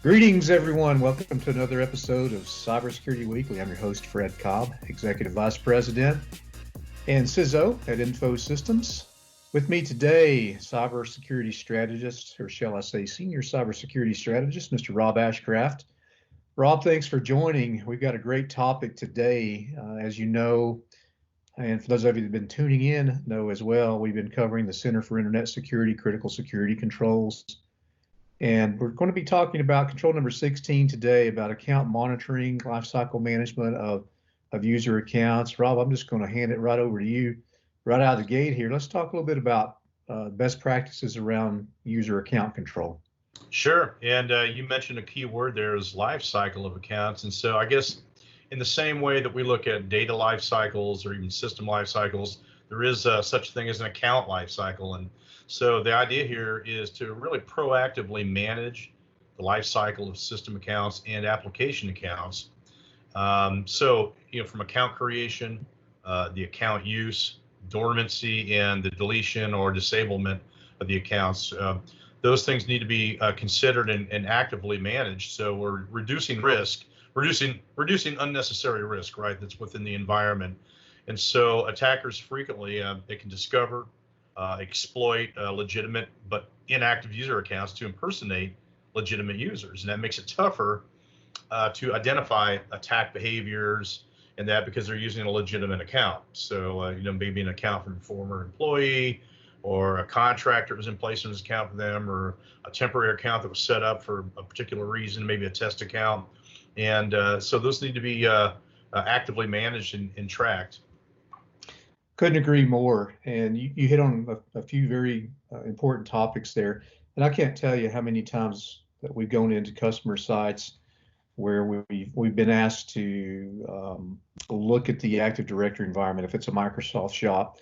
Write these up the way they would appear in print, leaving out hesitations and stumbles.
Greetings, everyone. Welcome to another episode of Cybersecurity Weekly. I'm your host, Fred Cobb, Executive Vice President and CISO at Info Systems. With me today, cybersecurity strategist, or shall I say senior cybersecurity strategist, Mr. Rob Ashcraft. Rob, thanks for joining. We've got a great topic today. As you know, and for those of you that have been tuning in, know as well, we've been covering the Center for Internet Security, Critical Security Controls. And we're going to be talking about control number 16 today, about account monitoring, lifecycle management of user accounts. Rob, I'm just going to hand it right over to you right out of the gate here. Let's talk a little bit about best practices around user account control. Sure. And you mentioned a key word there is life cycle of accounts. And so I guess in the same way that we look at data life cycles or even system life cycles, there is such a thing as an account life cycle. And so the idea here is to really proactively manage the life cycle of system accounts and application accounts. From account creation, the account use, dormancy, and the deletion or disablement of the accounts, those things need to be considered and actively managed. So we're reducing risk, reducing unnecessary risk, right? That's within the environment. And so attackers frequently, they can discover, exploit legitimate but inactive user accounts to impersonate legitimate users. And that makes it tougher to identify attack behaviors and that because they're using a legitimate account. So, maybe an account from a former employee or a contractor was in place in his account for them, or a temporary account that was set up for a particular reason, maybe a test account. And so those need to be actively managed and tracked. Couldn't agree more. And you hit on a few very important topics there. And I can't tell you how many times that we've gone into customer sites where we've been asked to look at the Active Directory environment, if it's a Microsoft shop,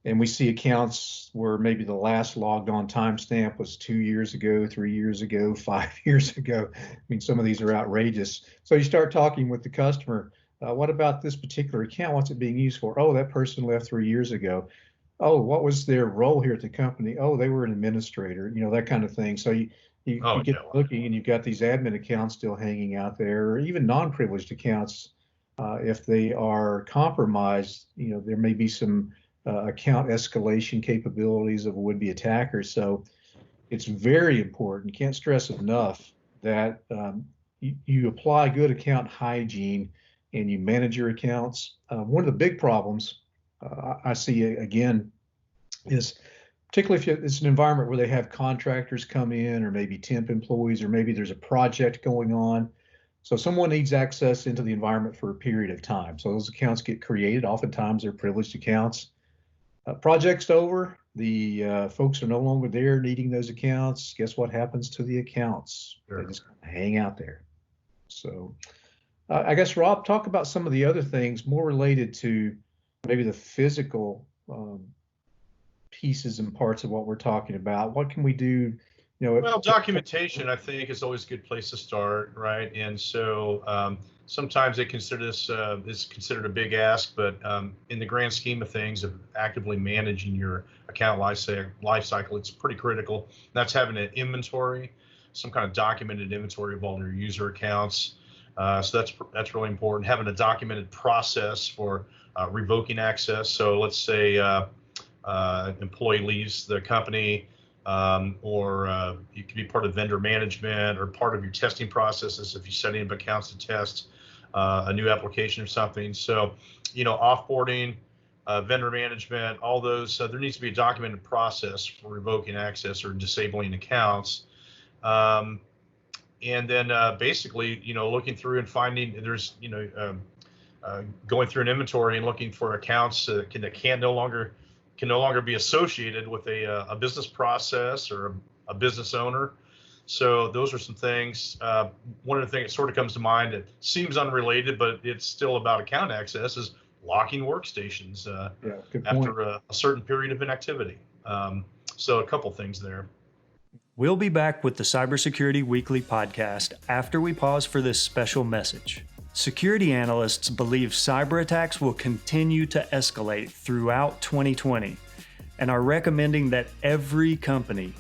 and we see accounts where maybe the last logged on timestamp was 2 years ago, 3 years ago, 5 years ago. I mean, some of these are outrageous. So you start talking with the customer. What about this particular account? What's it being used for? Oh, that person left 3 years ago. Oh, what was their role here at the company? Oh, they were an administrator, that kind of thing. So you get looking and you've got these admin accounts still hanging out there, or even non-privileged accounts. If they are compromised, there may be some account escalation capabilities of would-be attackers. So it's very important, can't stress enough, that you apply good account hygiene and you manage your accounts. One of the big problems I see, again, is particularly if it's an environment where they have contractors come in, or maybe temp employees, or maybe there's a project going on. So someone needs access into the environment for a period of time. So those accounts get created. Oftentimes they're privileged accounts. Project's over. The folks are no longer there needing those accounts. Guess what happens to the accounts? Sure. They just hang out there. So I guess, Rob, talk about some of the other things more related to maybe the physical pieces and parts of what we're talking about. What can we do? Well, documentation, I think, is always a good place to start, right? And so sometimes they consider this is considered a big ask, but in the grand scheme of things, of actively managing your account life cycle, it's pretty critical. That's having an inventory, some kind of documented inventory of all your user accounts. So that's really important. Having a documented process for revoking access. So let's say employee leaves the company, or you could be part of vendor management or part of your testing processes if you're setting up accounts to test a new application or something. So, offboarding, vendor management, all those, there needs to be a documented process for revoking access or disabling accounts. And then basically, looking through and finding there's, going through an inventory and looking for accounts that can no longer be associated with a business process or a business owner. So those are some things. One of the things that sort of comes to mind that seems unrelated, but it's still about account access, is locking workstations after a certain period of inactivity. So a couple things there. We'll be back with the Cybersecurity Weekly podcast after we pause for this special message. Security analysts believe cyber attacks will continue to escalate throughout 2020 and are recommending that every company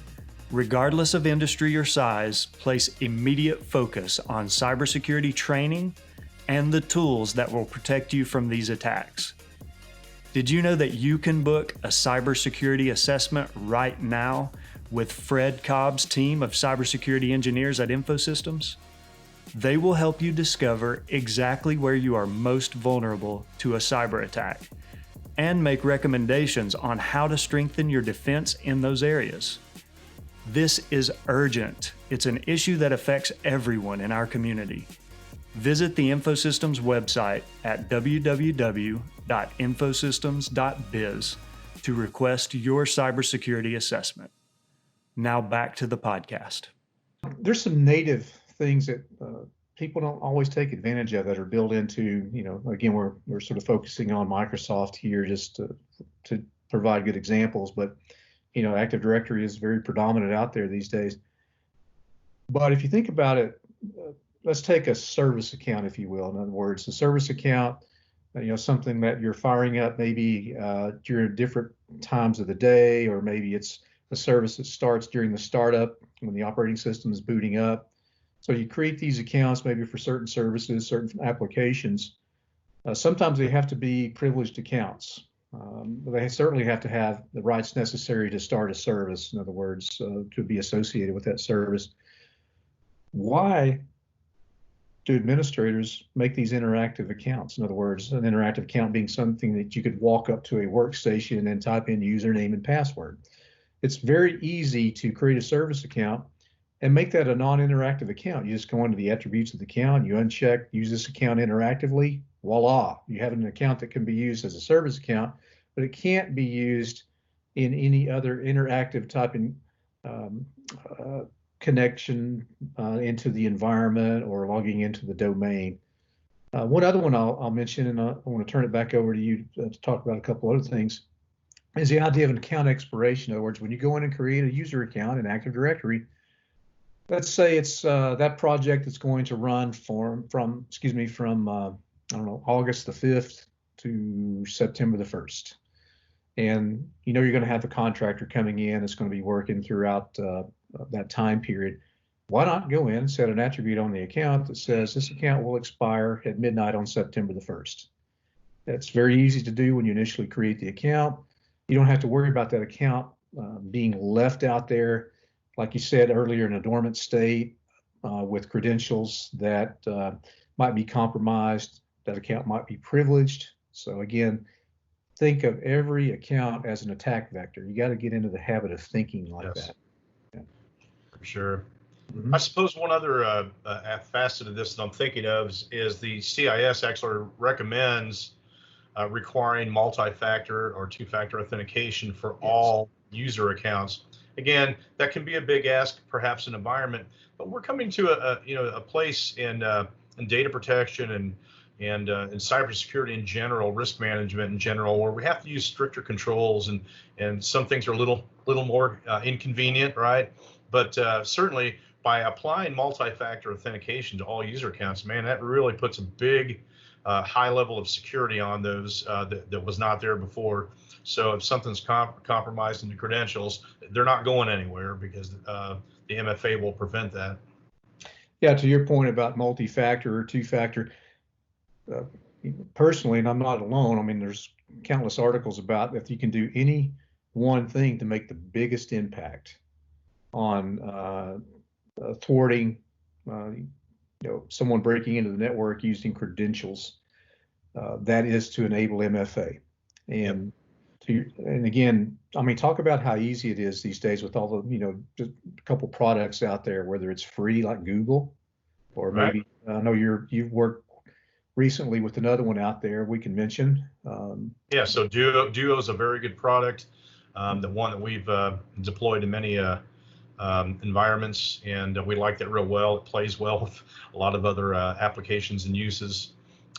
Regardless of industry or size, place immediate focus on cybersecurity training and the tools that will protect you from these attacks. Did you know that you can book a cybersecurity assessment right now with Fred Cobb's team of cybersecurity engineers at InfoSystems? They will help you discover exactly where you are most vulnerable to a cyber attack and make recommendations on how to strengthen your defense in those areas. This is urgent. It's an issue that affects everyone in our community. Visit the InfoSystems website at www.infosystems.biz to request your cybersecurity assessment. Now back to the podcast. There's some native things that people don't always take advantage of that are built into, again, we're sort of focusing on Microsoft here just to provide good examples, but Active Directory is very predominant out there these days. But if you think about it, let's take a service account, if you will. In other words, a service account, something that you're firing up maybe during different times of the day, or maybe it's a service that starts during the startup when the operating system is booting up. So you create these accounts maybe for certain services, certain applications. Sometimes they have to be privileged accounts. They certainly have to have the rights necessary to start a service, in other words, to be associated with that service. Why do administrators make these interactive accounts? In other words, an interactive account being something that you could walk up to a workstation and then type in username and password. It's very easy to create a service account and make that a non-interactive account. You just go into the attributes of the account, you uncheck, use this account interactively, voila. You have an account that can be used as a service account, but it can't be used in any other interactive type connection into the environment or logging into the domain. One other one I'll mention, and I want to turn it back over to you to talk about a couple other things, is the idea of an account expiration. In other words, when you go in and create a user account in Active Directory, let's say it's that project that's going to run from August the 5th to September the 1st. And you're going to have a contractor coming in that's going to be working throughout that time period. Why not go in and set an attribute on the account that says this account will expire at midnight on September the 1st? That's very easy to do when you initially create the account. You don't have to worry about that account being left out there, like you said earlier, in a dormant state with credentials that might be compromised. That account might be privileged. So again, think of every account as an attack vector. You got to get into the habit of thinking like that. Yeah. For sure. Mm-hmm. I suppose one other facet of this that I'm thinking of is the CIS actually recommends requiring multi-factor or two-factor authentication for all user accounts. Again, that can be a big ask, perhaps an environment, but we're coming to a place in data protection and in cybersecurity in general, risk management in general, where we have to use stricter controls, and some things are a little more inconvenient, right? But certainly by applying multi-factor authentication to all user accounts, man, that really puts a big high level of security on those that was not there before. So if something's compromised in the credentials, they're not going anywhere because the MFA will prevent that. Yeah, to your point about multi-factor or two-factor, personally, and I'm not alone, I mean, there's countless articles about if you can do any one thing to make the biggest impact on thwarting someone breaking into the network using credentials, that is to enable MFA. And and again, I mean, talk about how easy it is these days with all the, just a couple products out there, whether it's free like Google, or maybe I know you've worked recently with another one out there we can mention. Yeah, so Duo is a very good product, the one that we've deployed in many environments, and we like that real well. It plays well with a lot of other applications and uses.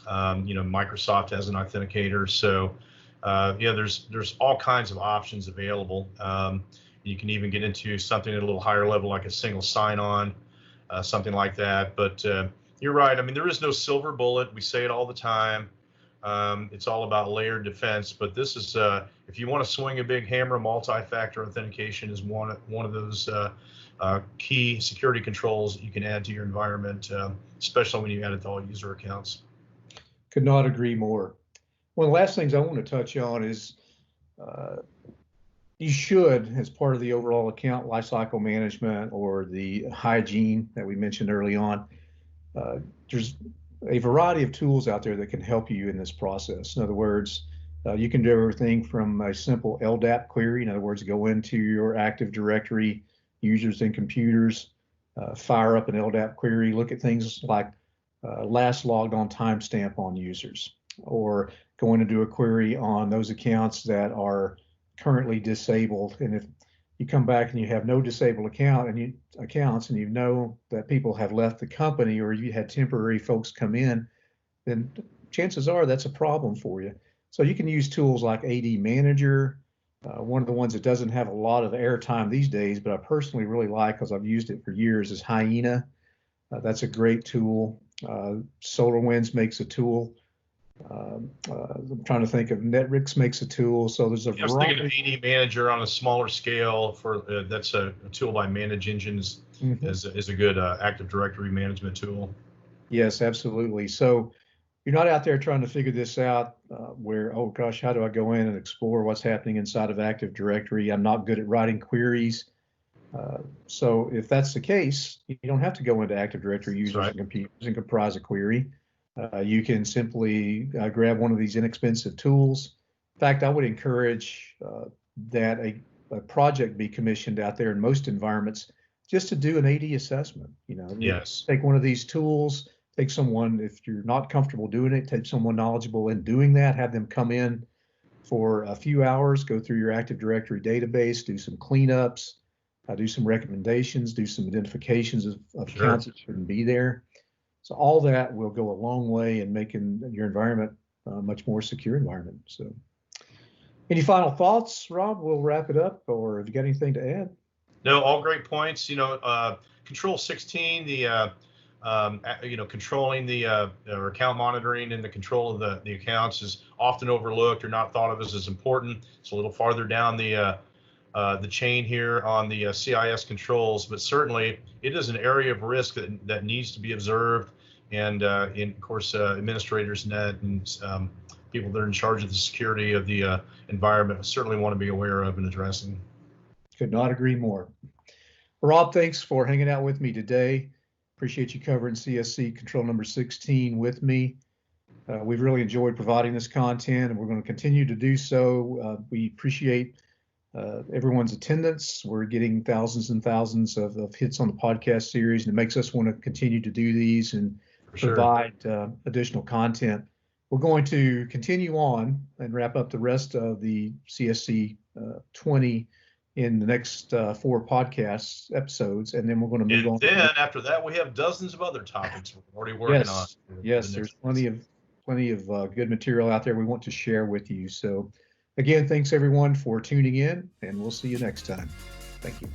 Microsoft has an authenticator, so there's all kinds of options available. You can even get into something at a little higher level, like a single sign-on, something like that. But you're right. I mean, there is no silver bullet. We say it all the time. It's all about layered defense, but this is, if you want to swing a big hammer, multi-factor authentication is one of those key security controls that you can add to your environment, especially when you add it to all user accounts. Could not agree more. One of the last things I want to touch on is you should, as part of the overall account lifecycle management or the hygiene that we mentioned early on, there's a variety of tools out there that can help you in this process. In other words, you can do everything from a simple LDAP query. In other words, go into your Active Directory users and computers, fire up an LDAP query, look at things like last logged on timestamp on users, or going to do a query on those accounts that are currently disabled. And if you come back and you have no disabled accounts and you know that people have left the company, or you had temporary folks come in, then chances are that's a problem for you. So you can use tools like AD Manager. One of the ones that doesn't have a lot of airtime these days, but I personally really like because I've used it for years, is Hyena. That's a great tool. SolarWinds makes a tool. I'm trying to think of Netrix makes a tool. So there's a variety. I was thinking of AD Manager on a smaller scale. For that's a tool by Manage Engines. is a good Active Directory management tool. Yes, absolutely. So you're not out there trying to figure this out where, oh gosh, how do I go in and explore what's happening inside of Active Directory? I'm not good at writing queries. So if that's the case, you don't have to go into Active Directory users and computers and comprise a query. You can simply grab one of these inexpensive tools. In fact, I would encourage that a project be commissioned out there in most environments just to do an AD assessment. Yes. Take one of these tools, take someone, if you're not comfortable doing it, take someone knowledgeable in doing that, have them come in for a few hours, go through your Active Directory database, do some cleanups, do some recommendations, do some identifications of accounts that shouldn't be there. So all that will go a long way in making your environment a much more secure environment. So any final thoughts, Rob? We'll wrap it up, or have you got anything to add? No, all great points. Control 16, the controlling the or account monitoring and the control of the accounts is often overlooked or not thought of as important. It's a little farther down the chain here on the CIS controls, but certainly it is an area of risk that needs to be observed. And of course, administrators, net, and people that are in charge of the security of the environment certainly want to be aware of and addressing. Could not agree more. Rob, thanks for hanging out with me today. Appreciate you covering CSC Control number 16 with me. We've really enjoyed providing this content, and we're going to continue to do so. We appreciate everyone's attendance. We're getting thousands and thousands of hits on the podcast series, and it makes us want to continue to do these and provide additional content. We're going to continue on and wrap up the rest of the CSC 20 in the next 4 podcast episodes, and then we're going to move on. And then after that, we have dozens of other topics we're already working on. Yes, there's plenty of good material out there we want to share with you. So again, thanks everyone for tuning in, and we'll see you next time. Thank you.